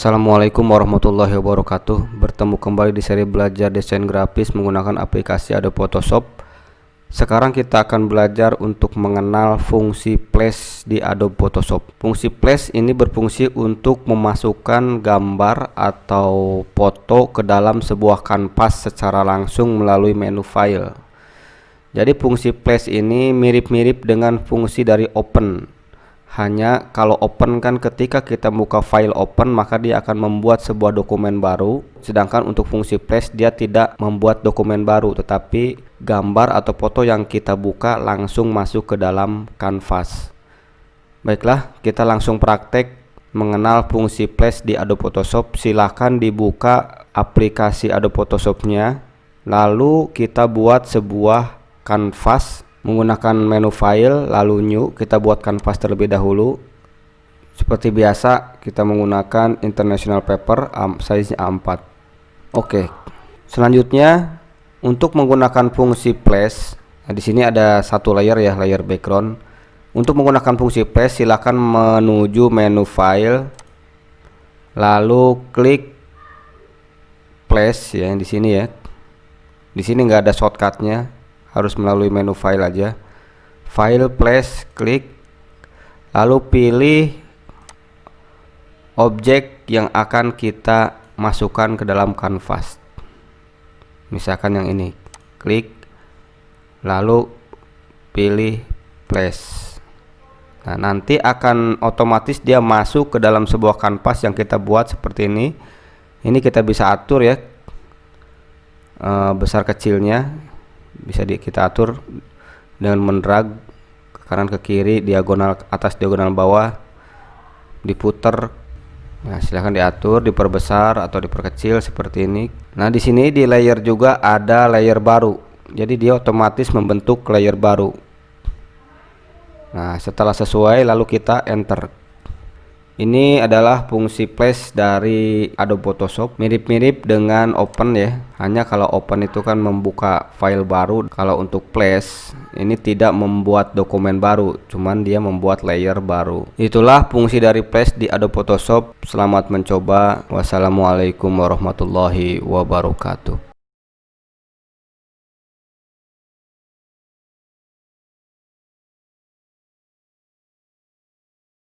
Assalamualaikum warahmatullahi wabarakatuh. Bertemu kembali di seri belajar desain grafis menggunakan aplikasi Adobe Photoshop. Sekarang kita akan belajar untuk mengenal fungsi flash di Adobe Photoshop. Fungsi flash ini berfungsi untuk memasukkan gambar atau foto ke dalam sebuah kanvas secara langsung melalui menu file. Jadi fungsi flash ini mirip-mirip dengan fungsi dari open. Hanya kalau open kan ketika kita buka file open maka dia akan membuat sebuah dokumen baru, sedangkan untuk fungsi flash dia tidak membuat dokumen baru, tetapi gambar atau foto yang kita buka langsung masuk ke dalam kanvas. Baiklah, kita langsung praktek mengenal fungsi flash di Adobe Photoshop. Silahkan dibuka aplikasi Adobe Photoshopnya, lalu kita buat sebuah kanvas menggunakan menu file, lalu new. Kita buat kanvas terlebih dahulu. Seperti biasa kita menggunakan international paper size A4. Oke. Selanjutnya untuk menggunakan fungsi flash, nah di sini ada satu layer ya, layer background. Untuk menggunakan fungsi flash silakan menuju menu file, lalu klik flash ya, yang di sini ya. Di sini nggak ada shortcutnya, harus melalui menu file aja. File, flash, klik, lalu pilih objek yang akan kita masukkan ke dalam kanvas. Misalkan yang ini, klik, lalu pilih flash. Nah, nanti akan otomatis dia masuk ke dalam sebuah kanvas yang kita buat seperti ini. Ini kita bisa atur ya, besar kecilnya. Bisa kita atur dengan mendrag ke kanan ke kiri, diagonal atas diagonal bawah, diputer. Nah, silahkan diatur, diperbesar atau diperkecil seperti ini. Nah, di sini di layer juga ada layer baru, jadi dia otomatis membentuk layer baru. Nah, setelah sesuai lalu kita enter. Ini adalah fungsi flash dari Adobe Photoshop, mirip-mirip dengan open ya. Hanya kalau open itu kan membuka file baru, kalau untuk flash ini tidak membuat dokumen baru, cuman dia membuat layer baru. Itulah fungsi dari flash di Adobe Photoshop. Selamat mencoba. Wassalamualaikum warahmatullahi wabarakatuh.